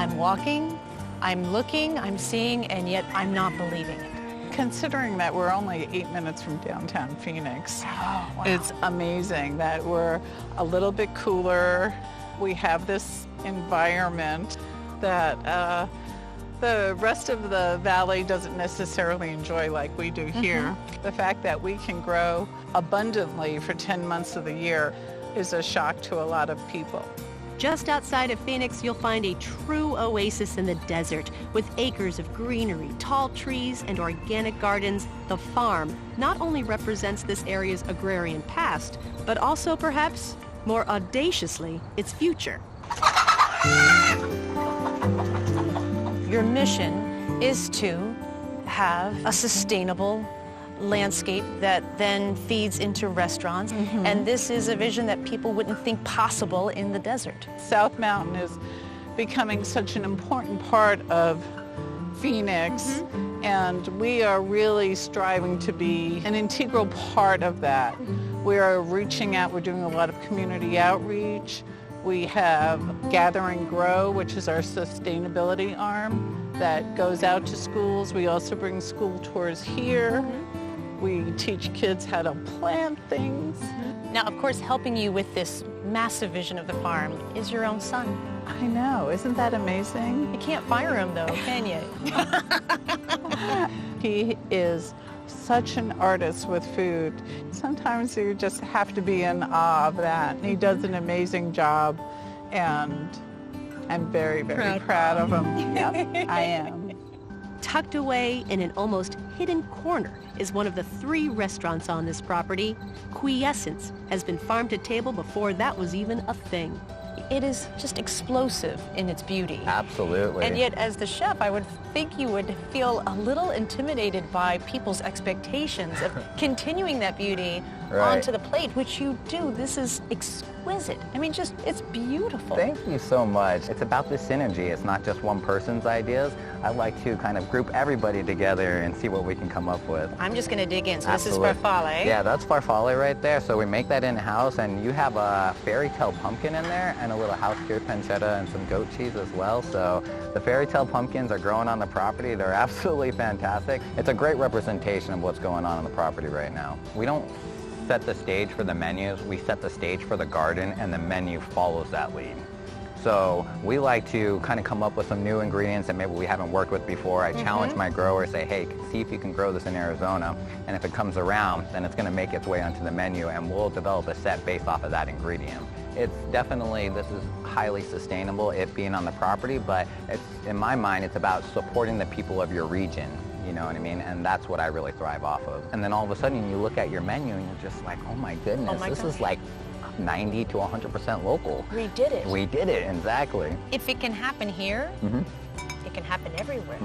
I'm walking, I'm looking, I'm seeing, and yet I'm not believing it. Considering that we're only 8 minutes from downtown Phoenix, Oh, wow. it's amazing that we're a little bit cooler. We have this environment that the rest of the valley doesn't necessarily enjoy like we do here. The fact that we can grow abundantly for 10 months of the year is a shock to a lot of people. Just outside of Phoenix, you'll find a true oasis in the desert with acres of greenery, tall trees, and organic gardens. The farm not only represents this area's agrarian past, but also, perhaps, more audaciously, its future. Your mission is to have a sustainable landscape that then feeds into restaurants. And this is a vision that people wouldn't think possible in the desert. South Mountain is becoming such an important part of Phoenix, and we are really striving to be an integral part of that. We are reaching out, we're doing a lot of community outreach. We have Gather and Grow, which is our sustainability arm that goes out to schools. We also bring school tours here. We teach kids how to plant things. Now, of course, helping you with this massive vision of the farm is your own son. I know, isn't that amazing? You can't fire him, though, can you? He is such an artist with food. Sometimes you just have to be in awe of that. He does an amazing job, and I'm very, very proud of him. Yep, I am. Tucked away in an almost hidden corner is one of the 3 restaurants on this property. Quiessence has been farm to table before that was even a thing. It is just explosive in its beauty. Absolutely. And yet, as the chef, I would think you would feel a little intimidated by people's expectations of continuing that beauty onto the plate, which you do. This is exquisite. I mean, just, it's beautiful. Thank you so much. It's about the synergy. It's not just one person's ideas. I like to kind of group everybody together and see what we can come up with. I'm just going to dig in. So Absolutely. This is farfalle. Yeah, that's farfalle right there. So we make that in-house, and you have a fairy tale pumpkin in there and a little house-cured pancetta and some goat cheese as well. So the fairy tale pumpkins are growing on the property. They're absolutely fantastic. It's a great representation of what's going on the property right now. We don't set the stage for the menus. We set the stage for the garden, and the menu follows that lead. So we like to kind of come up with some new ingredients that maybe we haven't worked with before. I challenge my grower, say, hey, see if you can grow this in Arizona. And if it comes around, then it's going to make its way onto the menu, and we'll develop a set based off of that ingredient. It's definitely, this is highly sustainable, it being on the property, but it's, in my mind, it's about supporting the people of your region. You know what I mean? And that's what I really thrive off of. And then all of a sudden you look at your menu and you're just like, oh my goodness, this is like 90 to 100% local. We did it. We did it, exactly. If it can happen here, it can happen everywhere.